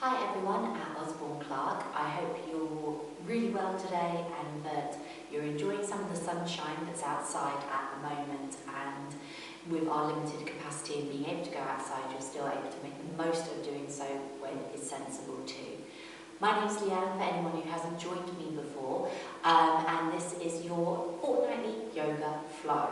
Hi everyone at Osborne Clarke. I hope you're really well today and that you're enjoying some of the sunshine that's outside at the moment, and with our limited capacity and being able to go outside, you're still able to make the most of doing so when it's sensible too. My name's Leanne, for anyone who hasn't joined me before, and this is your fortnightly yoga flow.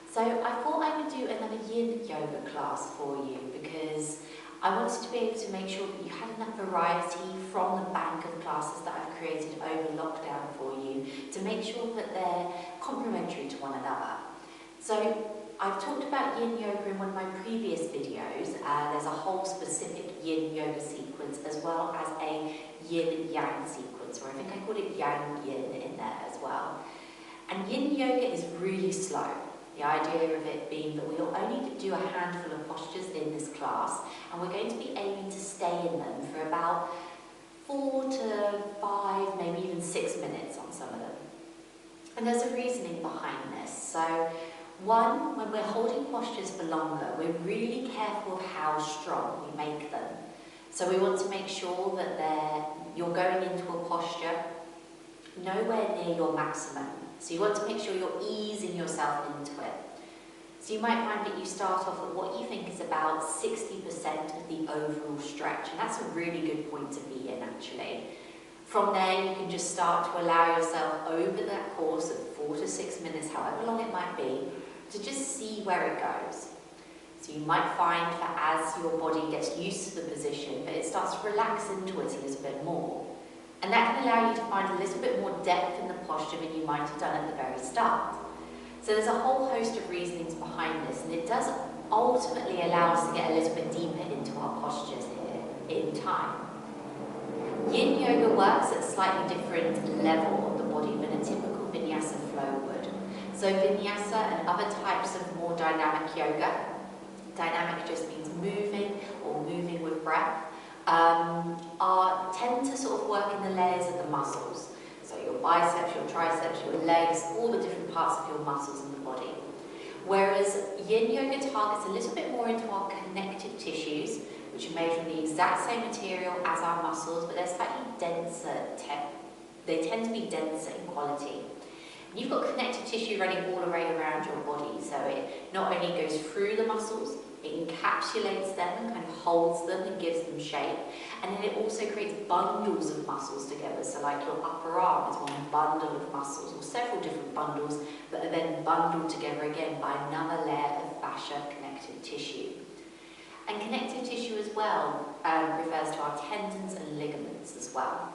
So I thought I would do another yin yoga class for you because I wanted to be able to make sure that you had enough variety from the bank of classes that I've created over lockdown for you to make sure that they're complementary to one another. So I've talked about yin yoga in one of my previous videos. There's a whole specific yin yoga sequence as well as a yin yang sequence, or I think I called it yang yin in there as well. And yin yoga is really slow. The idea of it being that we'll only do a handful of postures in this class, and we're going to be aiming to stay in them for about 4 to 5, maybe even 6 minutes on some of them. And there's a reasoning behind this. So one, when we're holding postures for longer, we're really careful of how strong we make them. So we want to make sure that you're going into a posture nowhere near your maximum. So you want to make sure you're easing yourself into it. So you might find that you start off at what you think is about 60% of the overall stretch, and that's a really good point to be in actually. From there you can just start to allow yourself over that course of 4 to 6 minutes, however long it might be, to just see where it goes. So you might find that as your body gets used to the position, that it starts to relax into it a little bit more. And that can allow you to find a little bit more depth in the posture than you might have done at the very start. So there's a whole host of reasonings behind this, and it does ultimately allow us to get a little bit deeper into our postures here in time. Yin yoga works at a slightly different level of the body than a typical vinyasa flow would. So vinyasa and other types of more dynamic yoga, dynamic just means moving or moving with breath, tend to sort of work in the layers of the muscles. So your biceps, your triceps, your legs, all the different parts of your muscles in the body. Whereas yin yoga targets a little bit more into our connective tissues, which are made from the exact same material as our muscles, but they're slightly denser. They tend to be denser in quality. And you've got connective tissue running all the way around your body, so it not only goes through the muscles, it encapsulates them and kind of holds them and gives them shape, and then it also creates bundles of muscles together. So like your upper arm is one bundle of muscles, or several different bundles that are then bundled together again by another layer of fascia connective tissue. And connective tissue as well refers to our tendons and ligaments as well.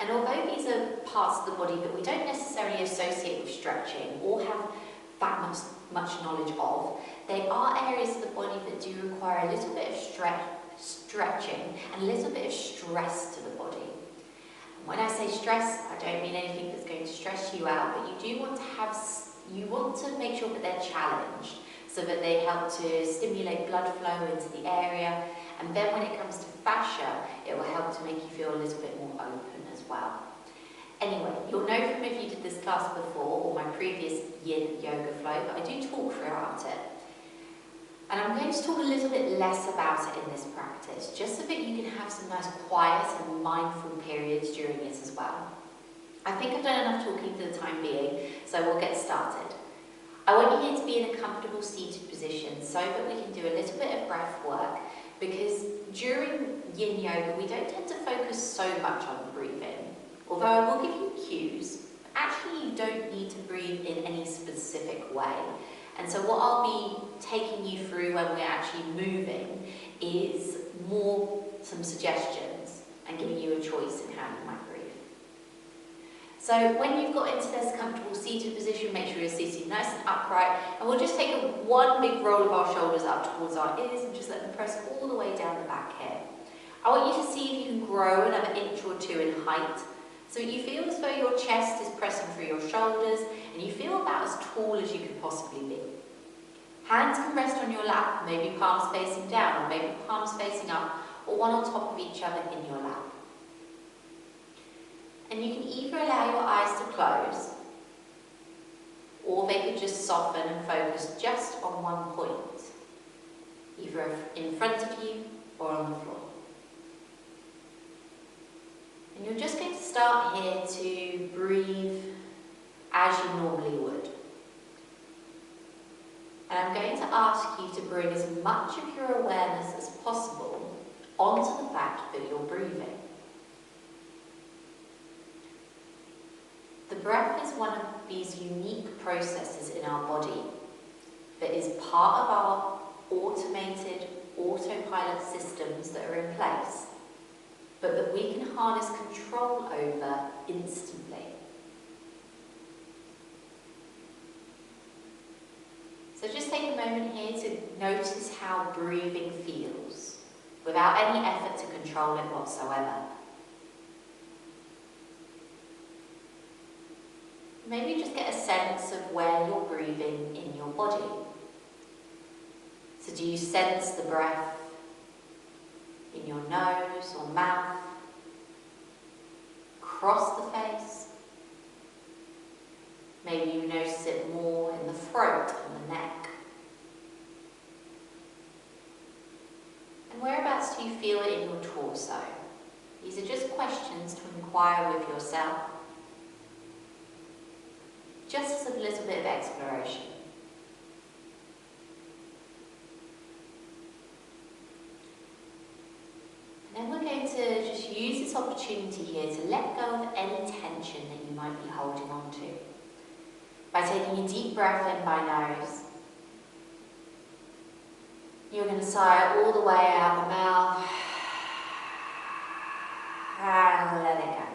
And although these are parts of the body that we don't necessarily associate with stretching or have that much knowledge of, they are areas of the body that do require a little bit of stretching and a little bit of stress to the body. And when I say stress, I don't mean anything that's going to stress you out, but you do want to make sure that they're challenged so that they help to stimulate blood flow into the area, and then when it comes to fascia, it will help to make you feel a little bit more open as well. Anyway, you'll know from if you did this class before or my previous yin yoga flow, but I do talk throughout it. And I'm going to talk a little bit less about it in this practice, just so that you can have some nice quiet and mindful periods during it as well. I think I've done enough talking for the time being, so we'll get started. I want you here to be in a comfortable seated position so that we can do a little bit of breath work, because during yin yoga we don't tend to focus so much on breathing. Although I will give you cues, actually you don't need to breathe in any specific way. And so what I'll be taking you through when we're actually moving is more some suggestions and giving you a choice in how you might breathe. So when you've got into this comfortable seated position, make sure you're sitting nice and upright, and we'll just take one big roll of our shoulders up towards our ears and just let them press all the way down the back here. I want you to see if you can grow another inch or 2 in height, so you feel as though your chest is pressing through your shoulders and you feel about as tall as you could possibly be. Hands can rest on your lap, maybe palms facing down or maybe palms facing up, or one on top of each other in your lap. And you can either allow your eyes to close, or they could just soften and focus just on one point, either in front of you or on the floor. You're just going to start here to breathe as you normally would. And I'm going to ask you to bring as much of your awareness as possible onto the fact that you're breathing. The breath is one of these unique processes in our body that is part of our automated autopilot systems that are in place, but that we can harness control over instantly. So just take a moment here to notice how breathing feels, without any effort to control it whatsoever. Maybe just get a sense of where you're breathing in your body. So do you sense the breath in your nose or mouth, across the face? Maybe you notice it more in the throat and the neck. And whereabouts do you feel it in your torso? These are just questions to inquire with yourself, just as a little bit of exploration. And then we're going to just use this opportunity here to let go of any tension that you might be holding on to. By taking a deep breath in by nose, you're going to sigh all the way out the mouth and let it go.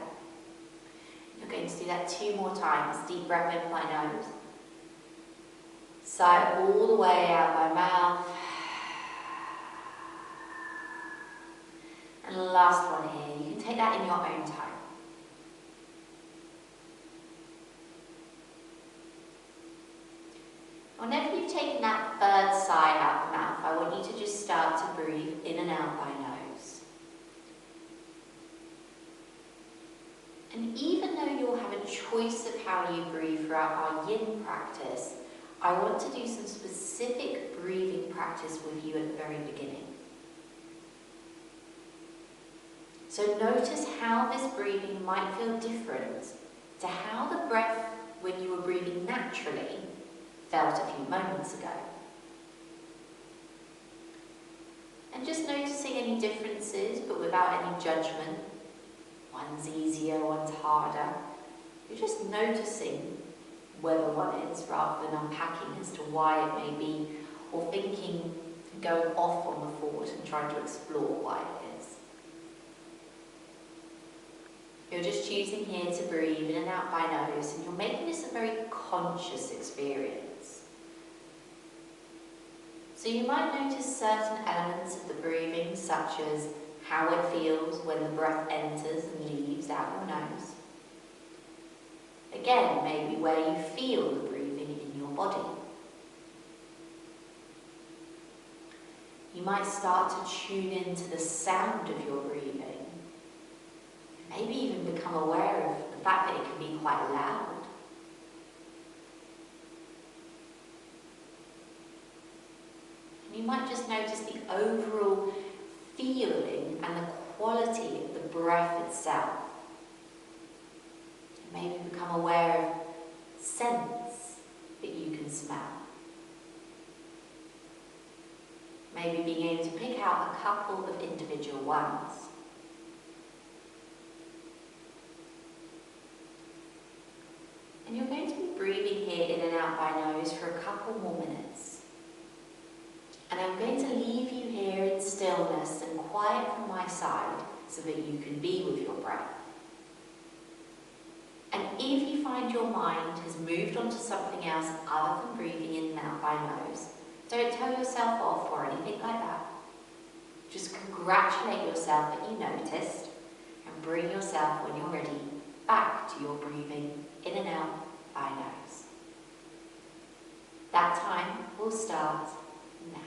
You're going to do that 2 more times. Deep breath in by nose, sigh all the way out by mouth, and the last one here. You can take that in your own time. Whenever you've taken that third sigh out the mouth, I want you to just start to breathe in and out by nose. And even though you'll have a choice of how you breathe throughout our yin practice, I want to do some specific breathing practice with you at the very beginning. So notice how this breathing might feel different to how the breath when you were breathing naturally felt a few moments ago. And just noticing any differences, but without any judgment. One's easier, one's harder. You're just noticing whether one is, rather than unpacking as to why it may be, or thinking, going off on the thought and trying to explore why it is. You're just choosing here to breathe in and out by nose, and you're making this a very conscious experience. So you might notice certain elements of the breathing, such as how it feels when the breath enters and leaves out your nose. Again, maybe where you feel the breathing in your body. You might start to tune into the sound of your breathing. Maybe even become aware of the fact that it can be quite loud. And you might just notice the overall feeling and the quality of the breath itself. And maybe become aware of scents that you can smell. Maybe being able to pick out a couple of individual ones. And you're going to be breathing here in and out by nose for a couple more minutes. And I'm going to leave you here in stillness and quiet from my side so that you can be with your breath. And if you find your mind has moved on to something else other than breathing in and out by nose, don't tell yourself off or anything like that. Just congratulate yourself that you noticed and bring yourself, when you're ready, back to your breathing in and out by nose. That time will start now.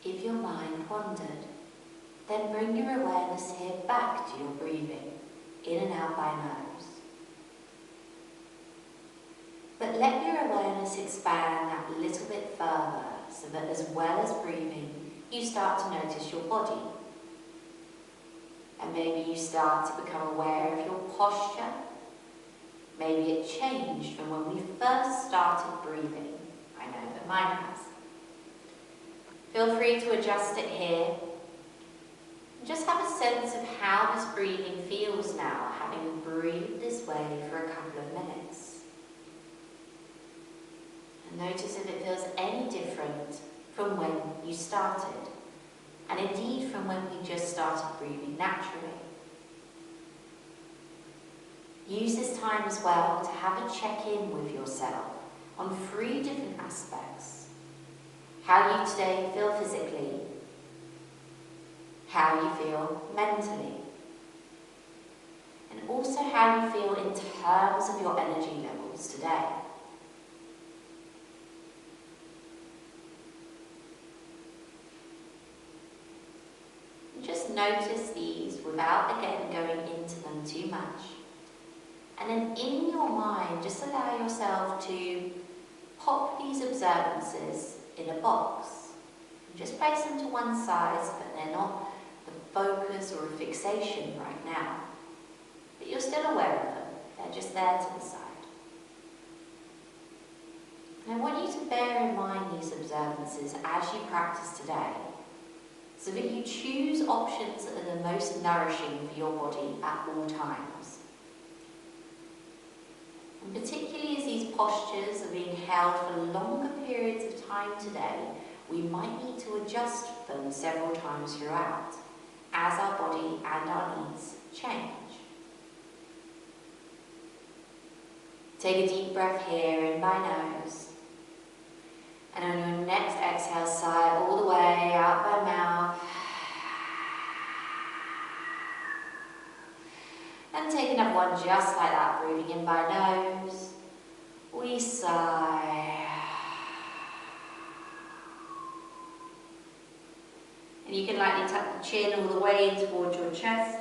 If your mind wandered, then bring your awareness here back to your breathing, in and out by nose. But let your awareness expand that little bit further so that as well as breathing, you start to notice your body. And maybe you start to become aware of your posture. Maybe it changed from when we first started breathing. I know that mine has. Feel free to adjust it here. Just have a sense of how this breathing feels now, having breathed this way for a couple of minutes. And notice if it feels any different from when you started, and indeed from when we just started breathing naturally. Use this time as well to have a check-in with yourself on 3 different aspects. How you today feel physically, how you feel mentally, and also how you feel in terms of your energy levels today. And just notice these without again going into them too much. And then in your mind, just allow yourself to pop these observances in a box. And just place them to one side so that they're not the focus or a fixation right now. But you're still aware of them. They're just there to the side. And I want you to bear in mind these observances as you practice today, so that you choose options that are the most nourishing for your body at all times. And particularly as these postures are being held for longer periods of time today, we might need to adjust them several times throughout, as our body and our needs change. Take a deep breath here in by nose. And on your next exhale, sigh all the way out by mouth. And take another one just like that, breathing in by nose. We sigh. And you can lightly tuck the chin all the way in towards your chest.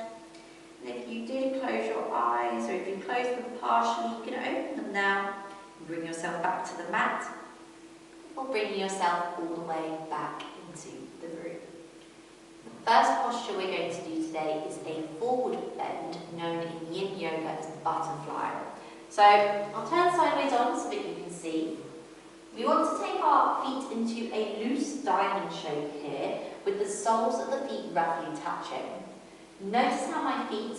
And if you did close your eyes, or if you close them partially, you can open them now and bring yourself back to the mat, or bringing yourself all the way back into the room. The first posture we're going to do today is a forward bend, known in Yin Yoga as the butterfly. So I'll turn sideways on so that you can see. We want to take our feet into a loose diamond shape here, with the soles of the feet roughly touching. Notice how my feet,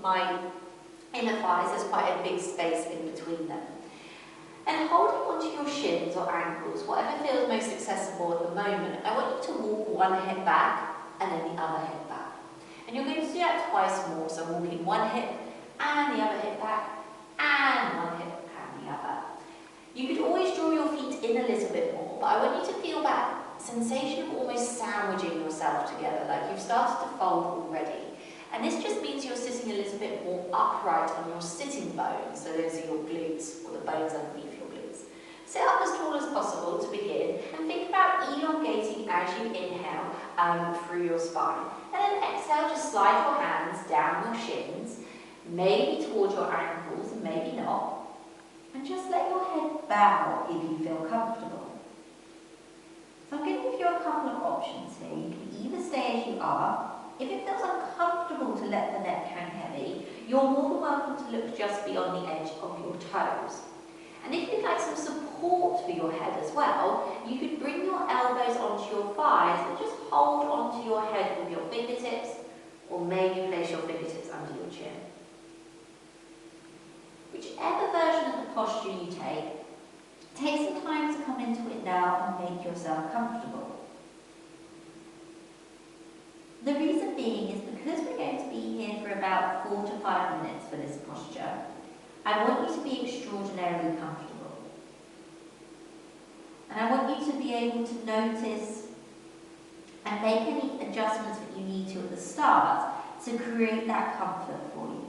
my inner thighs, there's quite a big space in between them. And holding onto your shins or ankles, whatever feels most accessible at the moment, I want you to walk one hip back and then the other hip back. And you're going to do that twice more, so walking one hip and the other hip back, and one hip and the other. You could always draw your feet in a little bit more, but I want you to feel that sensation of almost sandwiching yourself together, like you've started to fold already. And this just means you're sitting a little bit more upright on your sitting bones, so those are your glutes, or the bones underneath your glutes. Sit up as tall as possible to begin, and think about elongating as you inhale through your spine. And then exhale, just slide your hands down your shins, maybe towards your ankles, maybe not. And just let your head bow if you feel comfortable. So I'm going to give you a couple of options here. You can either stay as you are. If it feels uncomfortable to let the neck hang heavy, you're more than welcome to look just beyond the edge of your toes. And if you'd like some support for your head as well, you could bring your elbows onto your thighs and just hold onto your head with your fingertips, or maybe place your fingertips under your chin. Whichever version of the posture you take some time to come into it now and make yourself comfortable. The reason being is because we're going to be here for about 4 to 5 minutes for this posture, I want you to be extraordinarily comfortable. And I want you to be able to notice and make any adjustments that you need to at the start to create that comfort for you.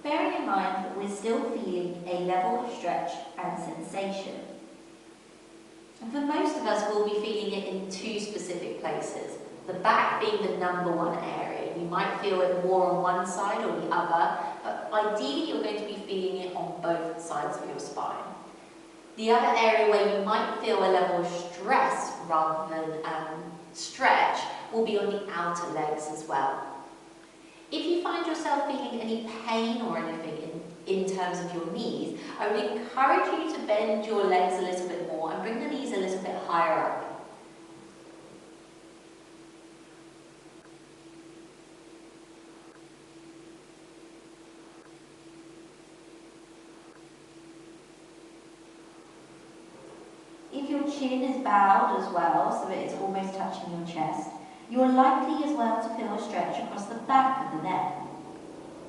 Bearing in mind that we're still feeling a level of stretch and sensation. And for most of us, we'll be feeling it in two specific places. The back being the number one area. You might feel it more on one side or the other, but ideally you're going to be feeling it on both sides of your spine. The other area where you might feel a level of stress rather than stretch will be on the outer legs as well. If you find yourself feeling any pain or anything in terms of your knees, I would encourage you to bend your legs a little bit more and bring the knees a little bit higher up. If your chin is bowed as well, so it is almost touching your chest, you are likely as well to feel a stretch across the back of the neck.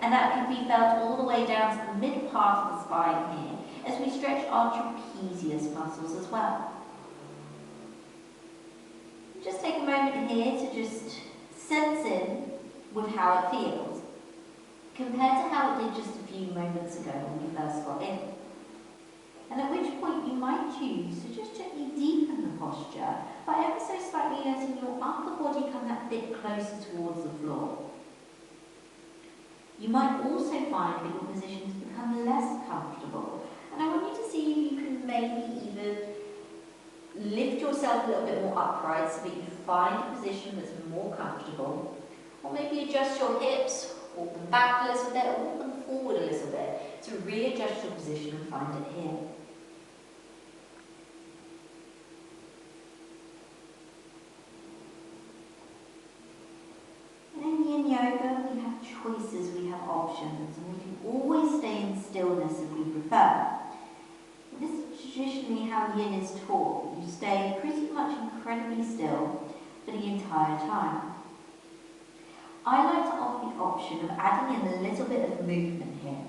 And that can be felt all the way down to the mid part of the spine here, as we stretch our trapezius muscles as well. Just take a moment here to just sense in with how it feels, compared to how it did just a few moments ago when you first got in. And at which point you might choose to just gently deepen the posture by ever so slightly letting your upper body come that bit closer towards the floor. You might also find that your position has become less comfortable, and I want you to see if you can maybe even lift yourself a little bit more upright so that you find a position that's more comfortable, or maybe adjust your hips, walk them back a little bit, or walk them forward a little bit to readjust your position and find it here. In yoga, we have choices, we have options, and we can always stay in stillness if we prefer. This is traditionally how yin is taught. You stay pretty much incredibly still for the entire time. I like to offer the option of adding in a little bit of movement here.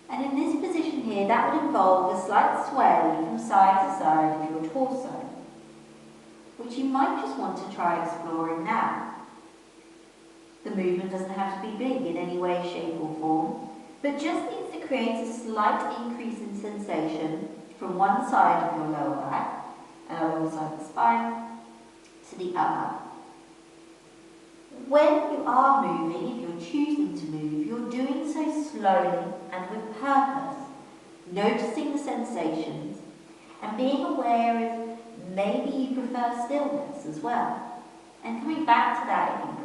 And in this position here, that would involve a slight sway from side to side of your torso, which you might just want to try exploring now. The movement doesn't have to be big in any way, shape or form, but just needs to create a slight increase in sensation from one side of your lower back, alongside the spine, to the other. When you are moving, if you're choosing to move, you're doing so slowly and with purpose, noticing the sensations and being aware of maybe you prefer stillness as well, and coming back to that if you prefer.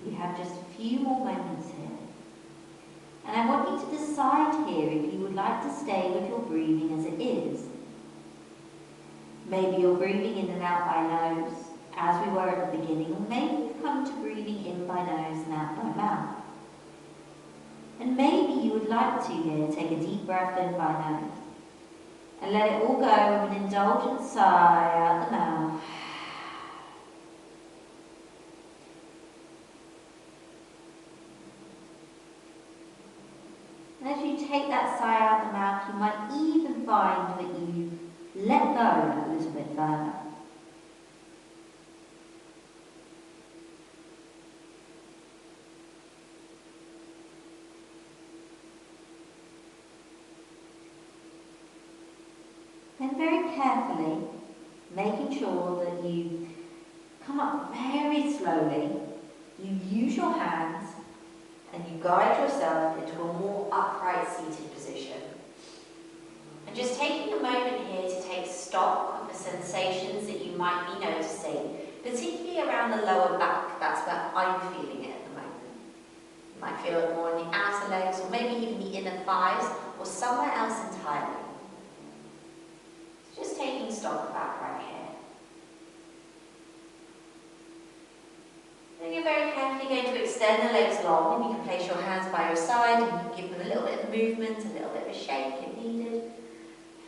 You have just a few more moments here. And I want you to decide here if you would like to stay with your breathing as it is. Maybe you're breathing in and out by nose, as we were at the beginning, or maybe you've come to breathing in by nose and out by mouth. And maybe you would like to here take a deep breath in by nose, and let it all go with an indulgent sigh out the mouth. And as you take that sigh out the mouth, you might even find that you've let go a little bit further. Then very carefully, making sure that you come up very slowly, you use your hands and you guide yourself into a more upright seated position. And just taking a moment here to take stock of the sensations that you might be noticing, particularly around the lower back. That's where I'm feeling it at the moment. You might feel it more in the outer legs, or maybe even the inner thighs, or somewhere else entirely. Just taking stock of that right here. Then you're very carefully going to extend the legs long, and you can place your hands by your side and you can give them a little bit of movement, a little bit of a shake if needed.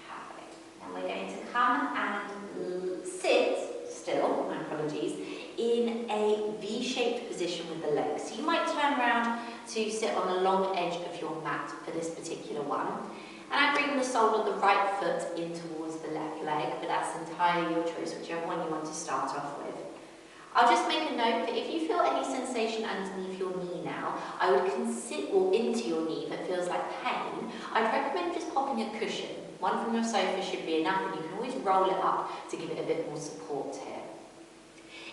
Perfect. And we're going to come and sit still, my apologies, in a V-shaped position with the legs. So you might turn around to sit on the long edge of your mat for this particular one. And I bring the sole of the right foot in towards the left leg, but that's entirely your choice, whichever one you want to start off with. I'll just make a note that if you feel any sensation underneath your knee now, I would consider, or into your knee that feels like pain, I'd recommend just popping a cushion. One from your sofa should be enough, and you can always roll it up to give it a bit more support here.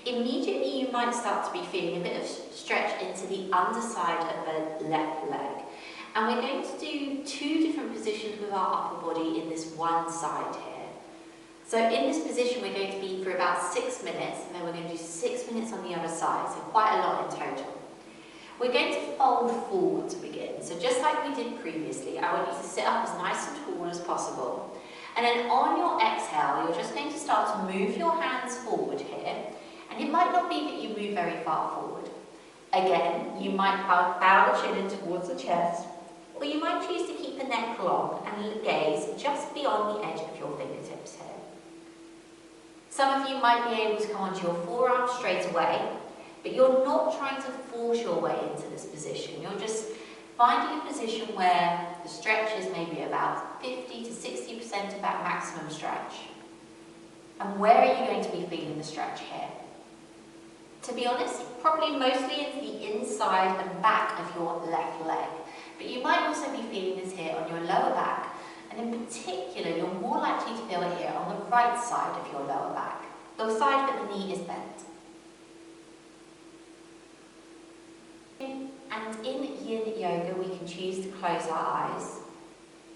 Immediately you might start to be feeling a bit of stretch into the underside of the left leg. And we're going to do 2 different positions with our upper body in this one side here. So in this position we're going to be for about 6 minutes, and then we're going to do 6 minutes on the other side, so quite a lot in total. We're going to fold forward to begin. So just like we did previously, I want you to sit up as nice and tall as possible. And then on your exhale, you're just going to start to move your hands forward here. And it might not be that you move very far forward. Again, you might bow the chin in towards the chest, or you might choose to keep the neck long and gaze just beyond the edge of your fingertips here. Some of you might be able to come onto your forearms straight away, but you're not trying to force your way into this position. You're just finding a position where the stretch is maybe about 50 to 60% of that maximum stretch. And where are you going to be feeling the stretch here? To be honest, probably mostly into the inside and back of your left leg. But you might also be feeling this here on your lower back, and in particular you're more likely to feel it here on the right side of your lower back, the side that the knee is bent. And in Yin Yoga we can choose to close our eyes,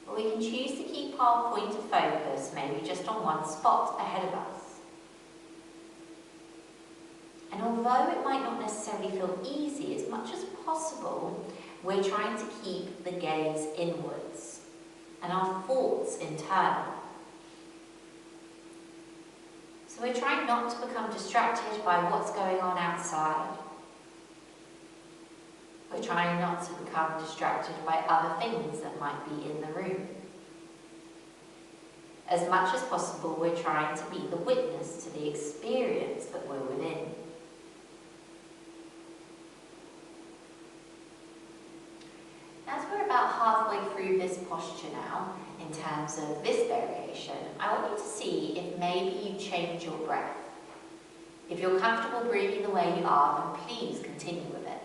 or we can choose to keep our point of focus maybe just on one spot ahead of us. And although it might not necessarily feel easy, as much as possible, we're trying to keep the gaze inwards and our thoughts internal. So we're trying not to become distracted by what's going on outside. We're trying not to become distracted by other things that might be in the room. As much as possible, we're trying to be the witness to the experience that we're within. As we're about halfway through this posture now, in terms of this variation, I want you to see if maybe you change your breath. If you're comfortable breathing the way you are, then please continue with it.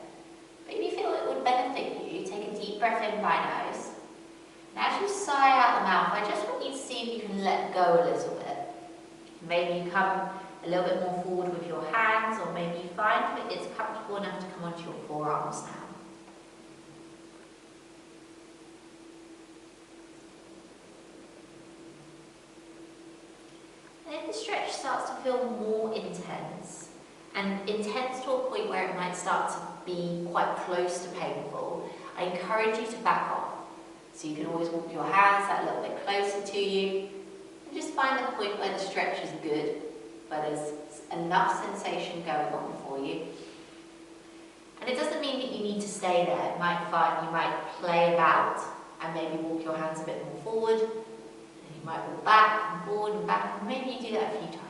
But if you feel it would benefit you, take a deep breath in by nose. And as you sigh out the mouth, I just want you to see if you can let go a little bit. Maybe you come a little bit more forward with your hands, or maybe you find that it's comfortable enough to come onto your forearms now. And if the stretch starts to feel more intense, and intense to a point where it might start to be quite close to painful, I encourage you to back off. So you can always walk your hands that little bit closer to you, and just find the point where the stretch is good, where there's enough sensation going on for you. And it doesn't mean that you need to stay there. You might play about and maybe walk your hands a bit more forward. You might walk back and forward and back, and maybe you do that a few times.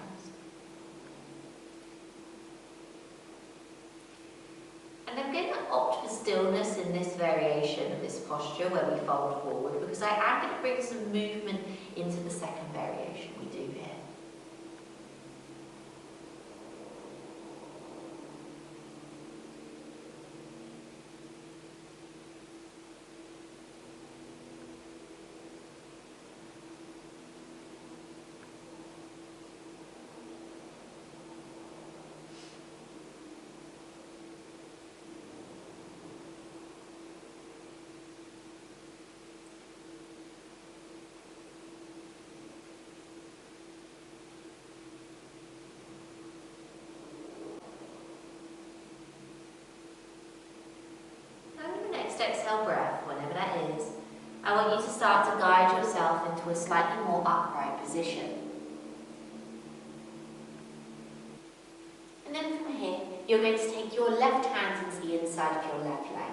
And I'm going to opt for stillness in this variation of this posture where we fold forward, because I am going to bring some movement into the second variation we do here. Exhale breath, whenever that is, I want you to start to guide yourself into a slightly more upright position. And then from here, you're going to take your left hand into the inside of your left leg,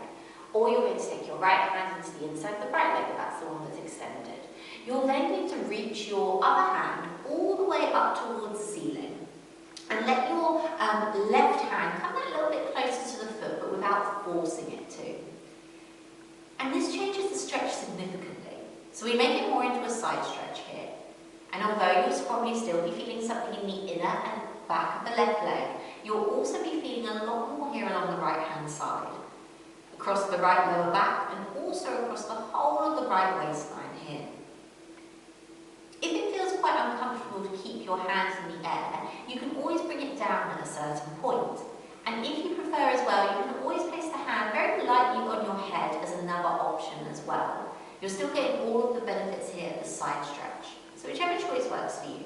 or you're going to take your right hand into the inside of the right leg, if that's the one that's extended. You're then going to reach your other hand all the way up towards the ceiling, and let your left hand come that little bit closer to the foot, but without forcing it to. And this changes the stretch significantly. So we make it more into a side stretch here. And although you'll probably still be feeling something in the inner and back of the left leg, you'll also be feeling a lot more here along the right hand side, across the right lower back and also across the whole of the right waistline here. If it feels quite uncomfortable to keep your hands in the air, you can always bring it down at a certain point. And if you prefer as well, you can always place the hand very lightly on your head as another option as well. You're still getting all of the benefits here at the side stretch. So whichever choice works for you.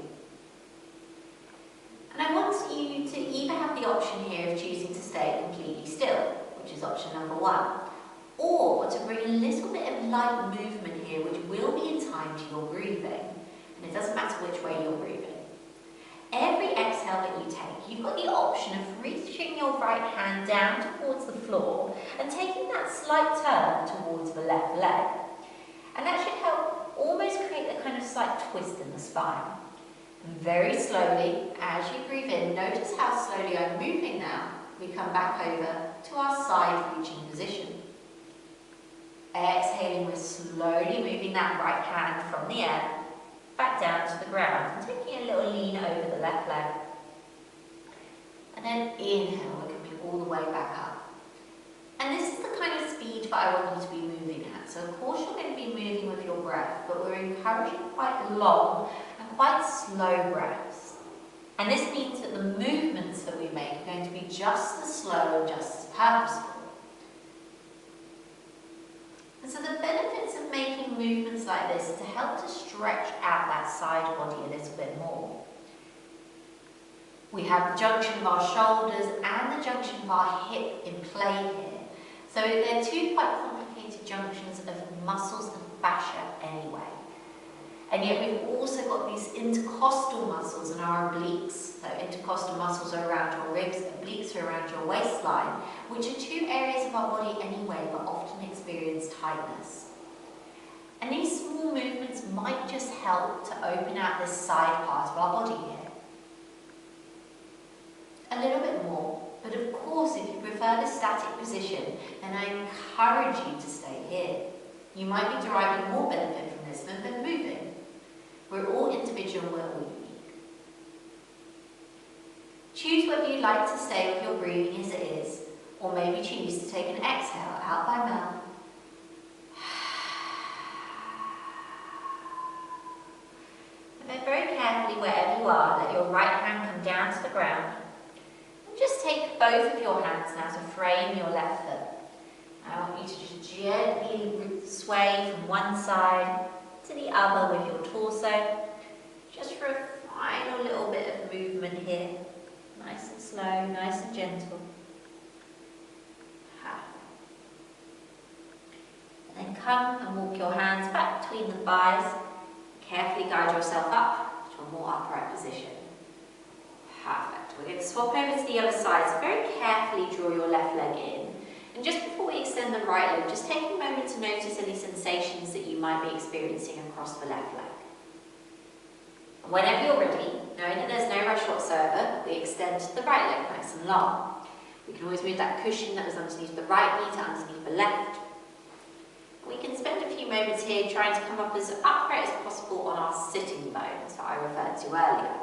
And I want you to either have the option here of choosing to stay completely still, which is option number 1, or to bring a little bit of light movement here, which will be in time to your breathing. And it doesn't matter which way you're breathing. Every exhale that you take, you've got the option of reaching your right hand down towards the floor and taking that slight turn towards the left leg. And that should help almost create a kind of slight twist in the spine. And very slowly, as you breathe in, notice how slowly I'm moving now. We come back over to our side reaching position. Exhaling, we're slowly moving that right hand from the air back down to the ground and taking a little lean over the left leg. And then inhale, we're coming all the way back up. And this is the kind of speed that I want you to be moving at. So of course you're going to be moving with your breath, but we're encouraging quite long and quite slow breaths. And this means that the movements that we make are going to be just as slow and just as purposeful. And so the benefits of making movements like this is to help to stretch out that side body a little bit more. We have the junction of our shoulders and the junction of our hip in play here. So they're two quite complicated junctions of muscles and fascia anyway. And yet we've also got these intercostal muscles in our obliques. So intercostal muscles are around your ribs, obliques are around your waistline, which are two areas of our body anyway, but often experience tightness. And these small movements might just help to open out this side part of our body here. A little bit more, but of course if you prefer the static position, then I encourage you to stay here. You might be deriving more benefit from this than moving. We're all individual and we're all unique. Choose whether you like to stay with your breathing as it is, or maybe choose to take an exhale out by mouth. And then very carefully, wherever you are, let your right hand come down to the ground. And just take both of your hands now to frame your left foot. I want you to just gently sway from one side to the other with your torso, just for a final little bit of movement here. Nice and slow, nice and gentle. And then come and walk your hands back between the thighs. Carefully guide yourself up to a more upright position. Perfect. We're going to swap over to the other side, so very carefully draw your left leg in. And just before we extend the right leg, just take a moment to notice any sensations that you might be experiencing across the left leg. And whenever you're ready, knowing that there's no rush whatsoever, we extend the right leg nice and long. We can always move that cushion that was underneath the right knee to underneath the left. We can spend a few moments here trying to come up as upright as possible on our sitting bones that I referred to earlier.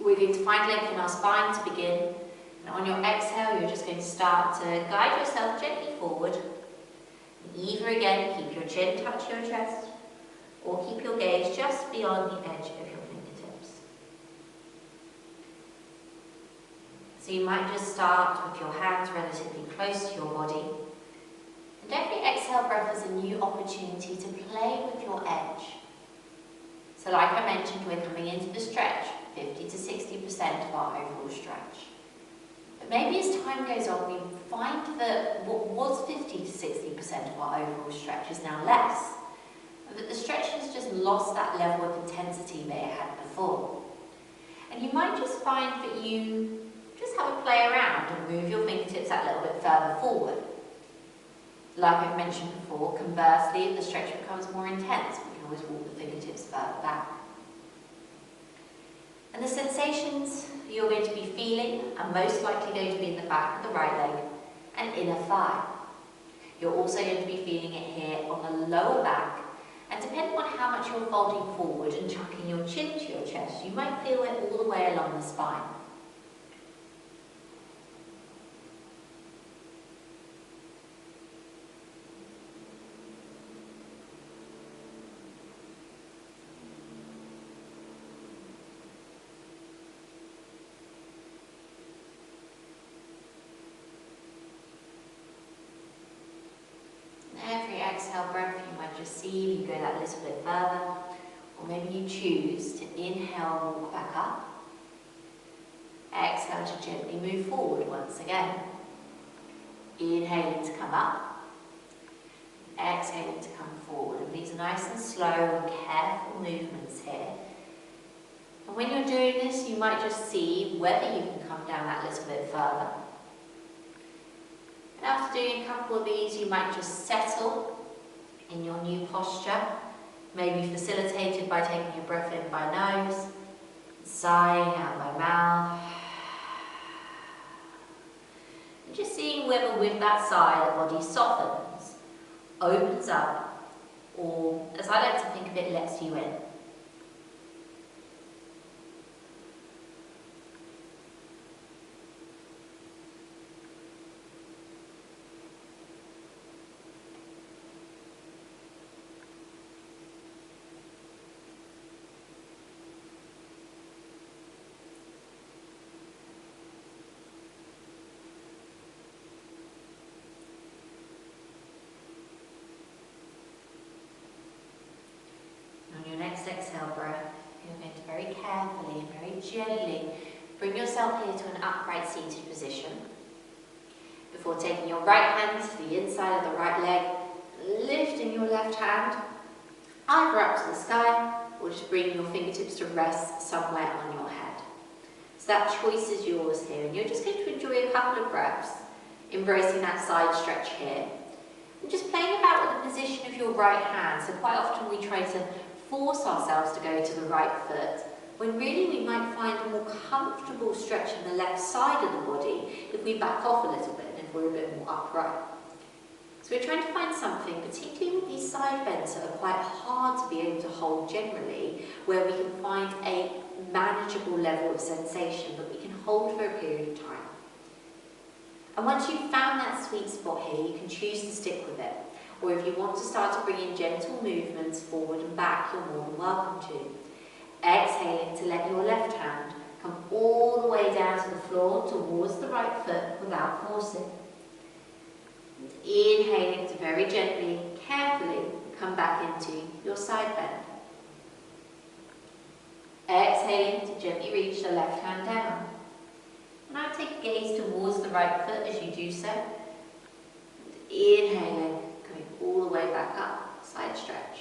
We're going to find length in our spine to begin. And on your exhale, you're just going to start to guide yourself gently forward. And either again, keep your chin touch your chest, or keep your gaze just beyond the edge of your fingertips. So you might just start with your hands relatively close to your body. And every exhale breath is a new opportunity to play with your edge. So like I mentioned, we're coming into the stretch, 50 to 60% of our overall stretch. But maybe as time goes on, we find that what was 50 to 60% of our overall stretch is now less. And that the stretch has just lost that level of intensity that it had before. And you might just find that you just have a play around and move your fingertips that little bit further forward. Like I've mentioned before, conversely, if the stretch becomes more intense, we can always walk the fingertips further back. And the sensations you're going to be feeling are most likely going to be in the back of the right leg and inner thigh. You're also going to be feeling it here on the lower back, and to you're folding forward and chucking your chin to your chest, you might feel it all the way along the spine. Every exhale breath, you might just see you go that little bit further, or maybe you choose to inhale, walk back up. Exhale to gently move forward once again. Inhaling to come up, exhaling to come forward. And these are nice and slow and careful movements here. And when you're doing this, you might just see whether you can come down that little bit further. And after doing a couple of these, you might just settle in your new posture, maybe facilitated by taking your breath in by nose, sighing out by mouth. And just seeing whether with that sigh the body softens, opens up, or as I like to think of it, lets you in. Next exhale breath, you're going to very carefully and very gently bring yourself here to an upright seated position before taking your right hand to the inside of the right leg, lifting your left hand either up to the sky or just bringing your fingertips to rest somewhere on your head. So that choice is yours here, and you're just going to enjoy a couple of breaths, embracing that side stretch here and just playing about with the position of your right hand. So quite often we try to force ourselves to go to the right foot, when really we might find a more comfortable stretch in the left side of the body if we back off a little bit and if we're a bit more upright. So we're trying to find something, particularly with these side bends that are quite hard to be able to hold generally, where we can find a manageable level of sensation that we can hold for a period of time. And once you've found that sweet spot here, you can choose to stick with it. Or if you want to start to bring in gentle movements forward and back, you're more than welcome to. Exhaling to let your left hand come all the way down to the floor towards the right foot without forcing. And inhaling to very gently, carefully come back into your side bend. Exhaling to gently reach the left hand down. Now take a gaze towards the right foot as you do so. And inhaling, coming all the way back up, side stretch.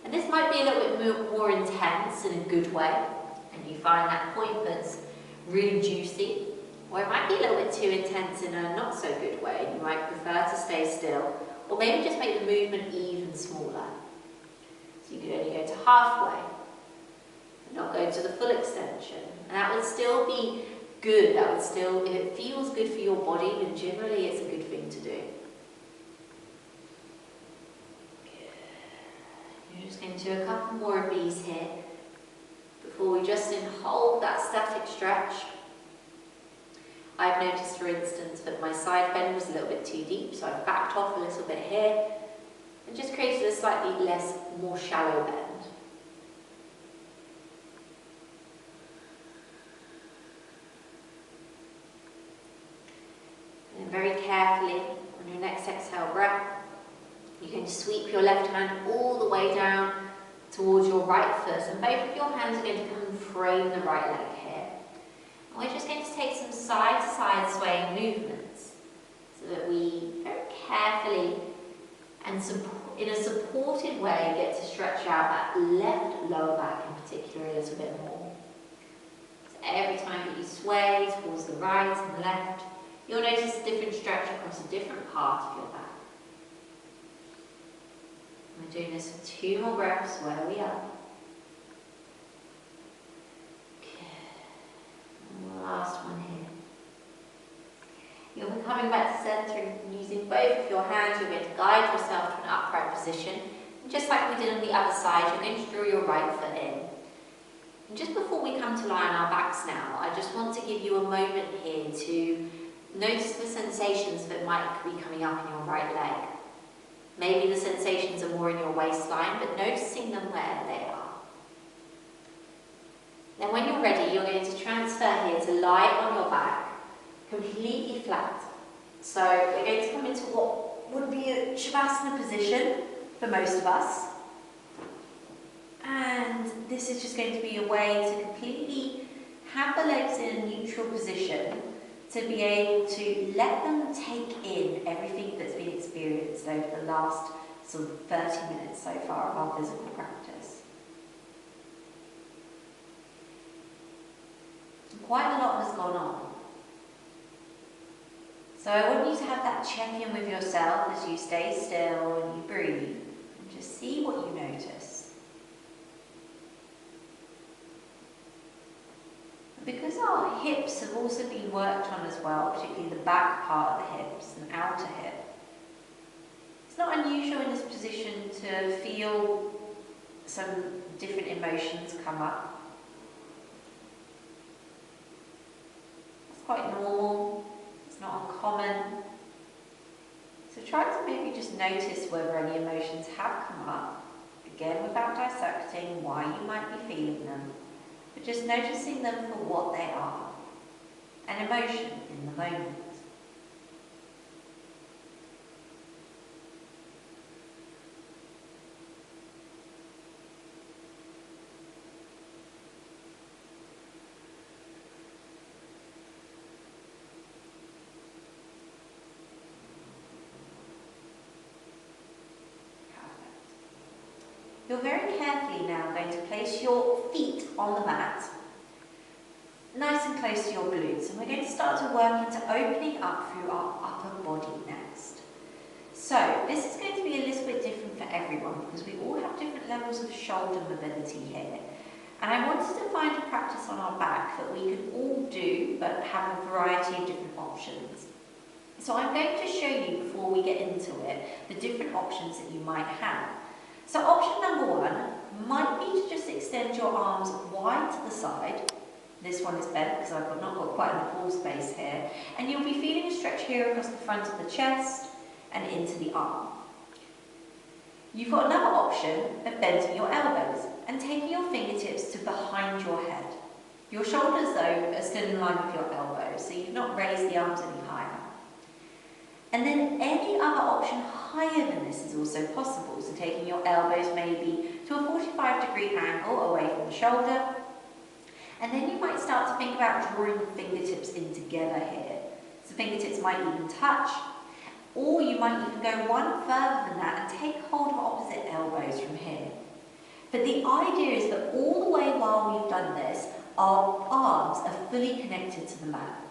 And this might be a little bit more intense in a good way, and you find that point that's really juicy, or it might be a little bit too intense in a not so good way, and you might prefer to stay still, or maybe just make the movement even smaller. So you could only go to halfway, and not go to the full extension, and that would still be good. That would still, if it feels good for your body, then generally it's a good thing to do. You're just going to do a couple more of these here before we just hold that static stretch. I've noticed, for instance, that my side bend was a little bit too deep, so I've backed off a little bit here and just created a slightly more shallow bend. And very carefully, on your next exhale breath, you're going to sweep your left hand all the way down towards your right foot, and both of your hands are going to come and frame the right leg here. And we're just going to take some side-to-side swaying movements so that we very carefully and in a supported way get to stretch out that left lower back in particular a little bit more. So every time that you sway towards the right and the left, you'll notice a different stretch across a different part of your back. We're doing this for 2 more breaths where we are. Good. And the last one here. You'll be coming back to centre and using both of your hands, you're going to guide yourself to an upright position. Just like we did on the other side, you're going to draw your right foot in. And just before we come to lie on our backs now, I just want to give you a moment here to notice the sensations that might be coming up in your right leg. Maybe the sensations are more in your waistline, but noticing them where they are. Then when you're ready, you're going to transfer here to lie on your back, completely flat. So we're going to come into what would be a Shavasana position for most of us. And this is just going to be a way to completely have the legs in a neutral position to be able to let them take in everything that's been experienced over the last sort of 30 minutes so far of our physical practice. Quite a lot has gone on. So I want you to have that check-in with yourself as you stay still and you breathe, and just see what you notice. Because our hips have also been worked on as well, particularly the back part of the hips and outer hip, it's not unusual in this position to feel some different emotions come up. It's quite normal, it's not uncommon. So try to maybe just notice whether any emotions have come up, again without dissecting why you might be feeling them. But just noticing them for what they are, an emotion in the moment. You're very carefully now going to place your feet on the mat, nice and close to your glutes, and we're going to start to work into opening up through our upper body next. So this is going to be a little bit different for everyone because we all have different levels of shoulder mobility here. And I wanted to find a practice on our back that we can all do but have a variety of different options. So I'm going to show you before we get into it the different options that you might have. So option number one might be to just extend your arms wide to the side. This one is bent because I've not got quite enough wall space here. And you'll be feeling a stretch here across the front of the chest and into the arm. You've got another option of bending your elbows and taking your fingertips to behind your head. Your shoulders though are still in line with your elbows, so you've not raised the arms any higher. And then any other option higher than this is also possible, so taking your elbows maybe to a 45-degree angle away from the shoulder. And then you might start to think about drawing the fingertips in together here. So fingertips might even touch, or you might even go one further than that and take hold of opposite elbows from here. But the idea is that all the way while we've done this, our arms are fully connected to the mat.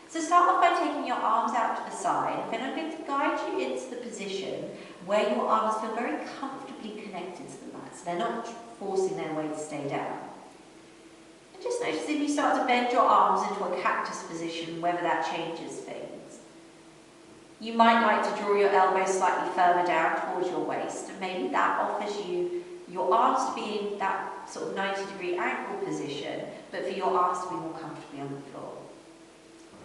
So start off by taking your arms out to the side, and then I'm going to guide you into the position where your arms feel very comfortably connected to the mat, so they're not forcing their way to stay down. And just notice if you start to bend your arms into a cactus position, whether that changes things. You might like to draw your elbows slightly further down towards your waist, and maybe that offers you your arms to be in that sort of 90-degree angle position, but for your arms to be more comfortably on the floor.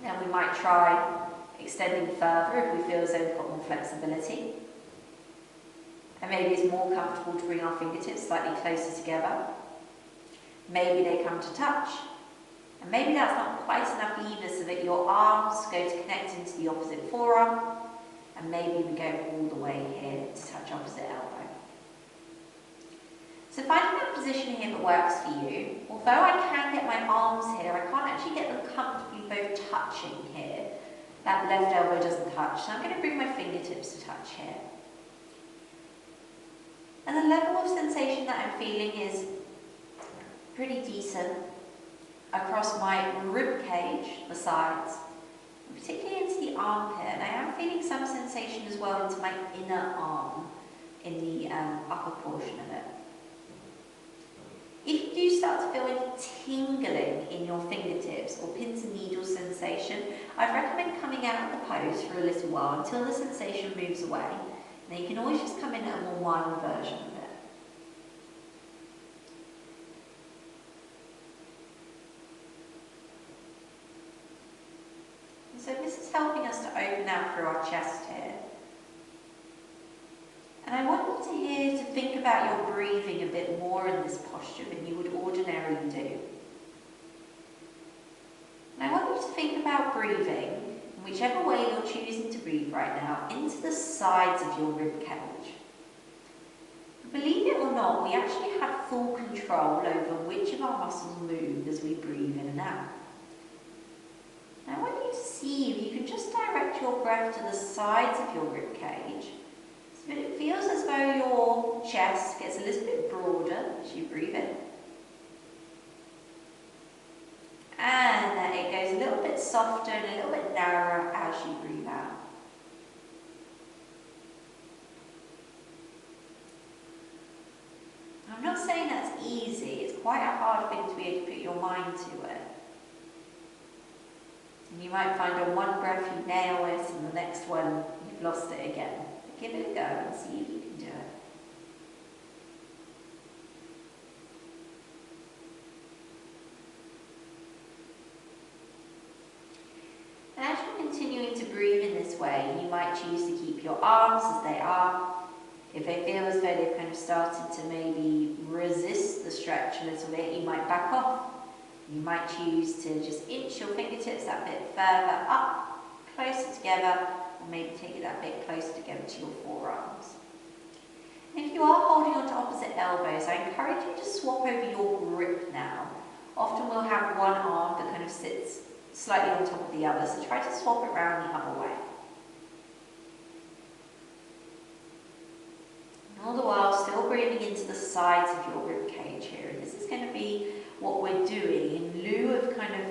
Then we might try extending further if we feel as though we've got more flexibility. And maybe it's more comfortable to bring our fingertips slightly closer together. Maybe they come to touch. And maybe that's not quite enough either, so that your arms go to connect into the opposite forearm. And maybe we go all the way here to touch opposite elbow. So finding that position here that works for you, although I can get my arms here, I can't actually get them comfortably both touching here. That left elbow doesn't touch, so I'm going to bring my fingertips to touch here. And the level of sensation that I'm feeling is pretty decent across my rib cage, the sides, and particularly into the armpit. And I am feeling some sensation as well into my inner arm in the upper portion of it. If you do start to feel any tingling in your fingertips or pins and needles sensation, I'd recommend coming out of the pose for a little while until the sensation moves away. Now you can always just come in at a more mild version of it. So this is helping us to open out through our chest here. And I want you to here to think about your breathing a bit more in this posture than you would ordinarily do. And I want you to think about breathing, in whichever way you're choosing to breathe right now, into the sides of your rib cage. Believe it or not, we actually have full control over which of our muscles move as we breathe in and out. Now I want you to see if you can just direct your breath to the sides of your rib cage, so that it feels as though your chest gets a little bit broader as you breathe in. And that it goes a little bit softer and a little bit narrower as you breathe out. I'm not saying that's easy, it's quite a hard thing to be able to put your mind to it. And you might find on one breath you nail it and the next one you've lost it again. But give it a go and see if you can do it. And as you're continuing to breathe in this way, you might choose to keep your arms as they are. If they feel as though they've kind of started to maybe resist the stretch a little bit, you might back off. You might choose to just inch your fingertips that bit further up, closer together, or maybe take it that bit closer together to your forearms. And if you are holding on to opposite elbows, I encourage you to swap over your grip now. Often we'll have one arm that kind of sits slightly on top of the other, so try to swap it around the other way. And all the while still breathing into the sides of your rib cage here. And this is going to be what we're doing in lieu of kind of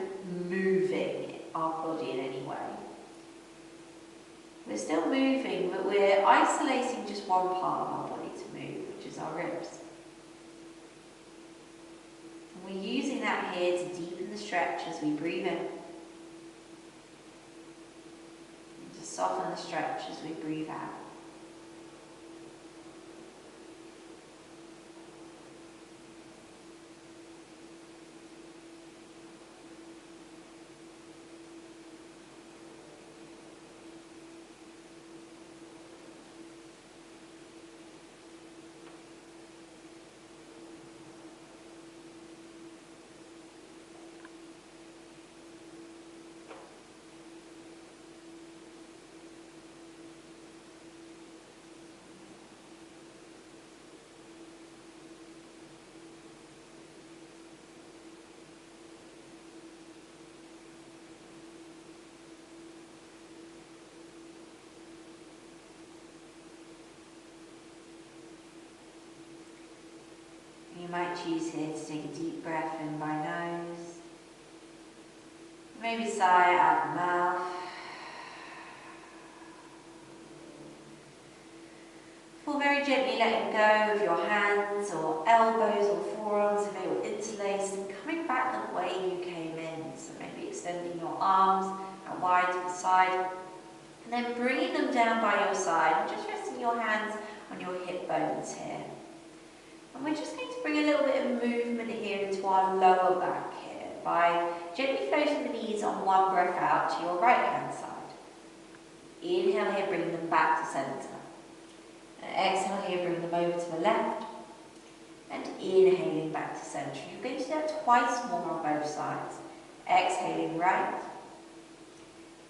moving our body in any way. We're still moving, but we're isolating just one part of our body to move, which is our ribs. And we're using that here to deepen the stretch as we breathe in. And to soften the stretch as we breathe out. You might choose here to take a deep breath in by nose, maybe sigh out of the mouth. Before very gently letting go of your hands or elbows or forearms if they were interlaced, and coming back the way you came in. So maybe extending your arms out wide to the side, and then bringing them down by your side, and just resting your hands on your hip bones here. And we're just going to bring a little bit of movement here into our lower back here by gently floating the knees on one breath out to your right hand side. Inhale here, bring them back to centre. And exhale here, bring them over to the left. And inhaling back to centre. You're going to do that twice more on both sides. Exhaling right.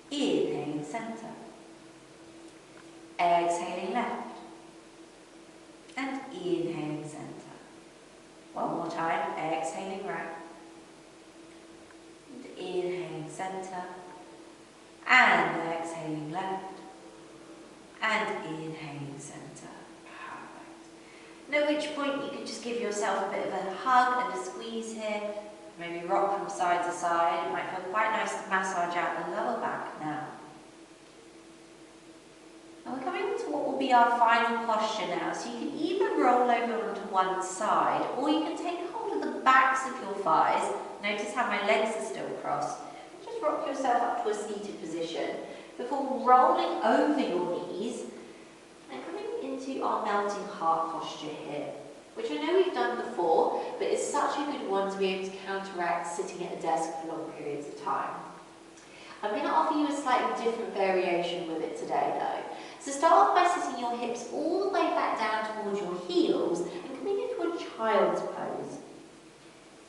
Inhaling centre. Exhaling left. And inhaling centre. One more time, exhaling right. And inhaling centre. And exhaling left. And inhaling centre. Perfect. And at which point you can just give yourself a bit of a hug and a squeeze here. Maybe rock from side to side. It might feel quite nice to massage out the lower back now. And we're coming into what will be our final posture now. So you can either roll over onto one side, or you can take hold of the backs of your thighs. Notice how my legs are still crossed. Just rock yourself up to a seated position before rolling over your knees and coming into our melting heart posture here, which I know we've done before, but it's such a good one to be able to counteract sitting at a desk for long periods of time. I'm going to offer you a slightly different variation with it today though. So start off by sitting your hips all the way back down towards your heels and coming into a child's pose.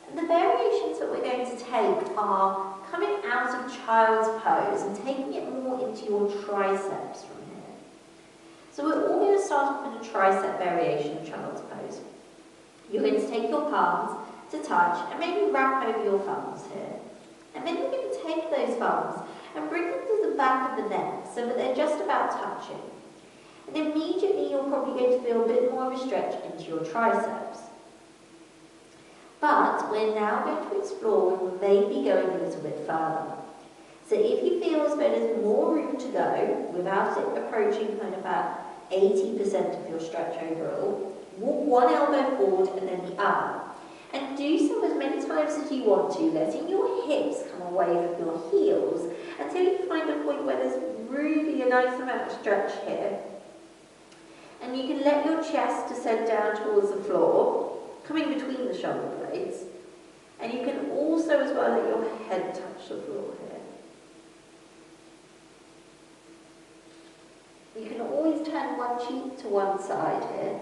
And the variations that we're going to take are coming out of child's pose and taking it more into your triceps from here. So we're all going to start off with a tricep variation of child's pose. You're going to take your palms to touch and maybe wrap over your thumbs here. And then you're going to take those thumbs and bring them to the back of the neck so that they're just about touching. And immediately you're probably going to feel a bit more of a stretch into your triceps. But we're now going to explore with maybe going a little bit further. So if you feel as though there's more room to go without it approaching kind of about 80% of your stretch overall, walk one elbow forward and then the other. And do so as many times as you want to, letting your hips come away from your heels until you find a point where there's really a nice amount of stretch here. And you can let your chest descend down towards the floor, coming between the shoulder blades. And you can also as well let your head touch the floor here. You can always turn one cheek to one side here.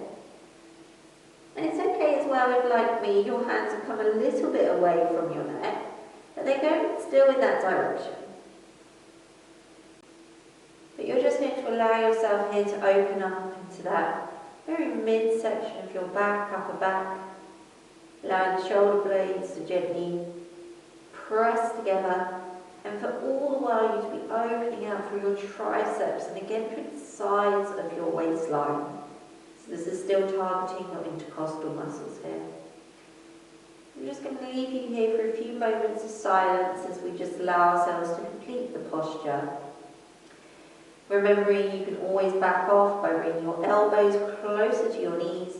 And it's okay as well if, like me, your hands have come a little bit away from your neck, but they're going still in that direction. But you're just going to allow yourself here to open up into that very midsection of your back, upper back, allowing the shoulder blades to gently press together, and for all the while you to be opening out through your triceps and again through the sides of your waistline. So this is still targeting your intercostal muscles here. I'm just going to leave you here for a few moments of silence as we just allow ourselves to complete the posture. Remembering you can always back off by bringing your elbows closer to your knees,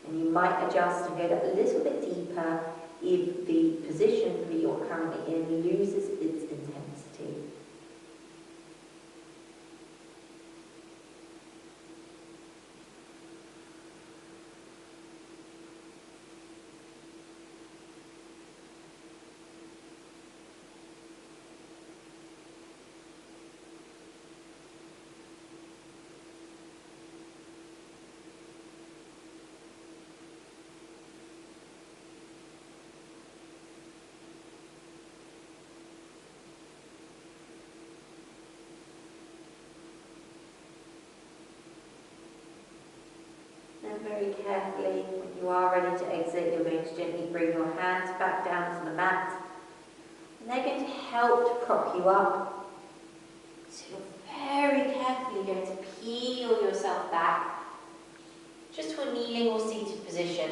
and you might adjust and go a little bit deeper if the position that you're currently in loses its intensity. And very carefully, when you are ready to exit, you're going to gently bring your hands back down to the mat. And they're going to help to prop you up. So you're very carefully going to peel yourself back, just to a kneeling or seated position.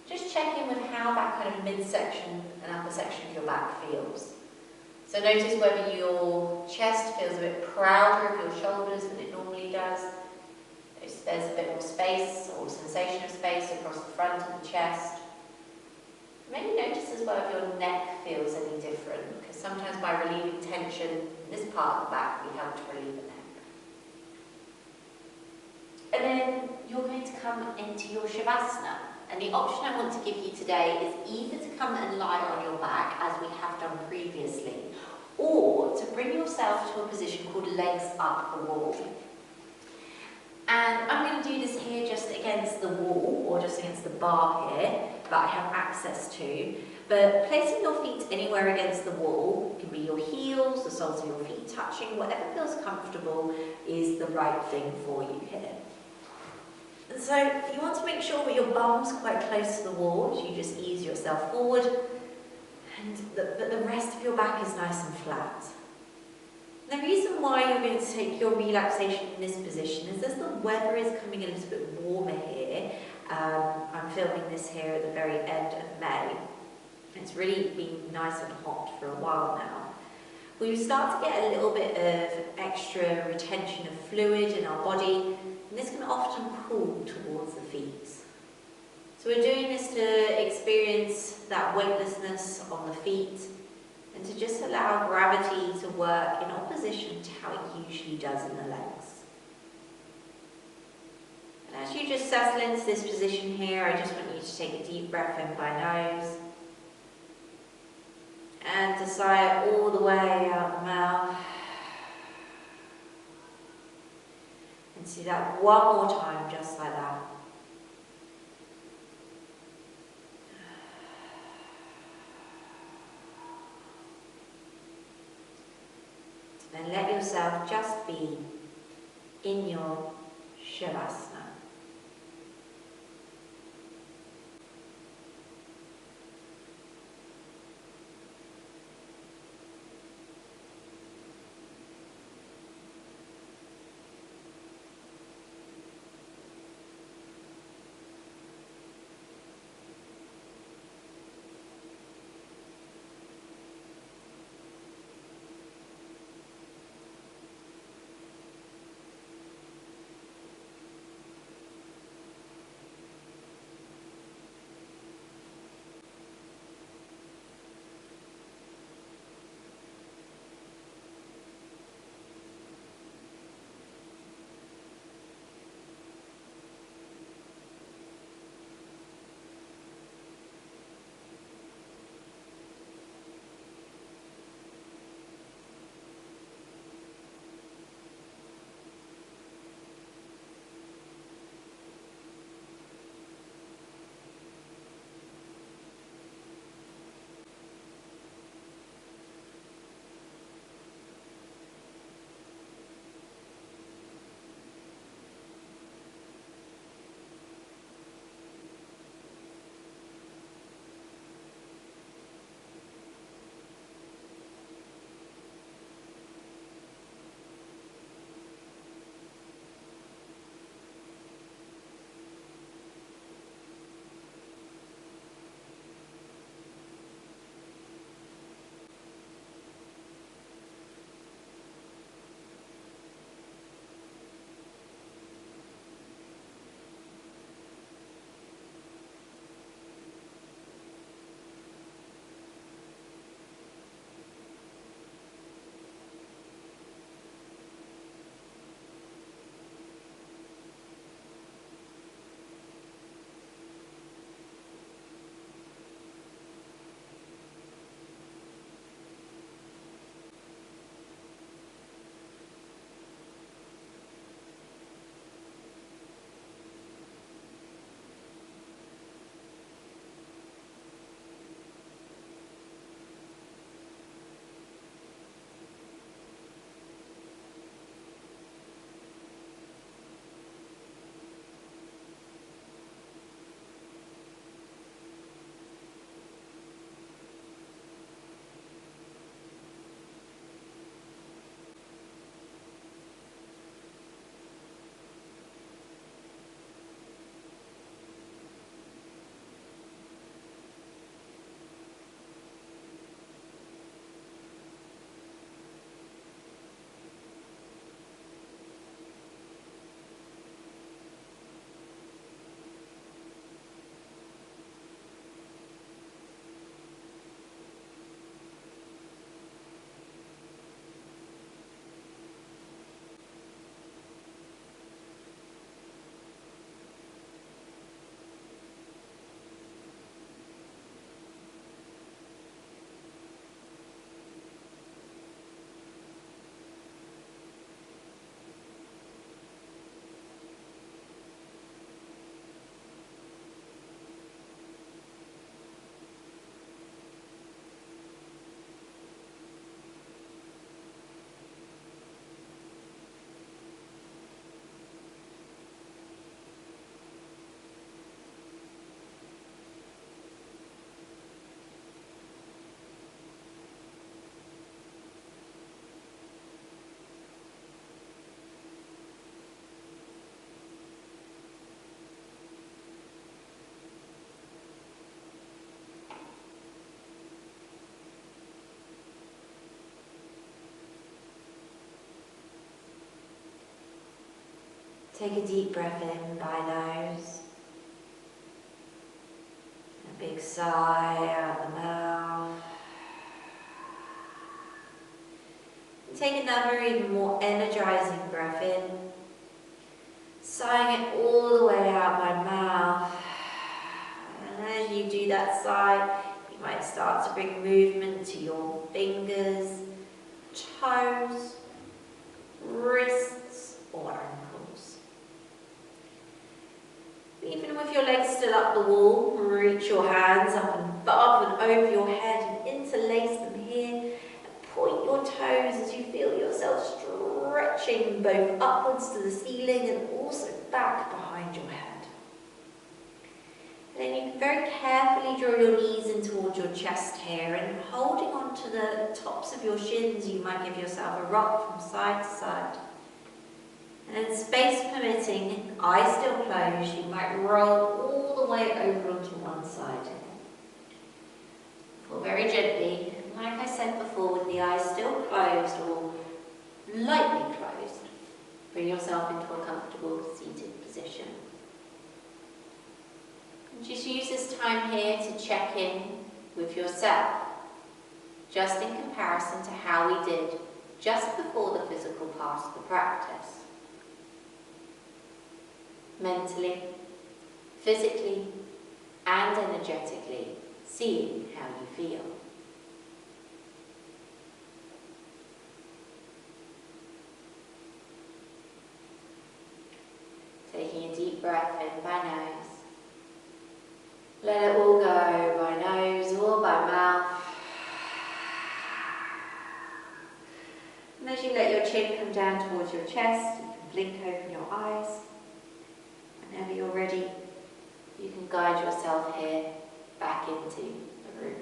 Just check in with how that kind of midsection and upper section of your back feels. So notice whether your chest feels a bit prouder of your shoulders than it normally does. If there's a bit more space or sensation of space across the front of the chest. Maybe notice as well if your neck feels any different, because sometimes by relieving tension in this part of the back, we help to relieve the neck. And then you're going to come into your Shavasana. And the option I want to give you today is either to come and lie on your back, as we have done previously, or to bring yourself to a position called legs up the wall. And I'm going to do this here just against the wall, or just against the bar here, that I have access to. But placing your feet anywhere against the wall, it can be your heels, the soles of your feet touching, whatever feels comfortable is the right thing for you here. And so you want to make sure that your bum's quite close to the wall, as you just ease yourself forward, and that the rest of your back is nice and flat. The reason why you're going to take your relaxation in this position is as the weather is coming a little bit warmer here. I'm filming this here at the very end of May. It's really been nice and hot for a while now. We start to get a little bit of extra retention of fluid in our body, and this can often pull towards the feet. So we're doing this to experience that weightlessness on the feet, and to just allow gravity to work in opposition to how it usually does in the legs. And as you just settle into this position here, I just want you to take a deep breath in by nose, And to sigh it all the way out the mouth. And do that one more time, just like that. And let yourself just be in your Shavasana. Take a deep breath in by nose. A big sigh out the mouth. And take another even more energizing breath in. Sighing it all the way out by mouth. And as you do that sigh, you might start to bring movement to your fingers, toes, wrists or ankles. Even with your legs still up the wall, reach your hands up and above and over your head and interlace them here. And point your toes as you feel yourself stretching both upwards to the ceiling and also back behind your head. And then you can very carefully draw your knees in towards your chest here, and holding on to the tops of your shins, you might give yourself a rock from side to side. And then space permitting, eyes still closed, you might roll all the way over onto one side here. Pull very gently, like I said before, with the eyes still closed or lightly closed. Bring yourself into a comfortable seated position. And just use this time here to check in with yourself, just in comparison to how we did just before the physical part of the practice. Mentally, physically, and energetically, seeing how you feel. Taking a deep breath in by nose. Let it all go by nose or by mouth. And as you let your chin come down towards your chest, you can blink open your eyes. Whenever you're ready, you can guide yourself here back into the room.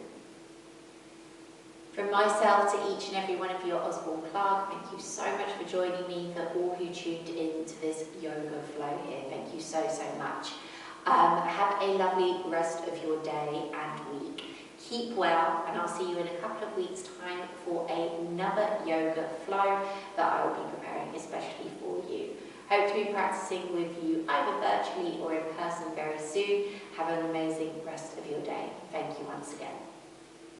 From myself to each and every one of you at Osborne Clarke, thank you so much for joining me. For all who tuned in to this yoga flow here, thank you so much. Have a lovely rest of your day and week. Keep well, and I'll see you in a couple of weeks' time for another yoga flow that I will be preparing especially for you. Hope to be practicing with you either virtually or in person very soon. Have an amazing rest of your day. Thank you once again.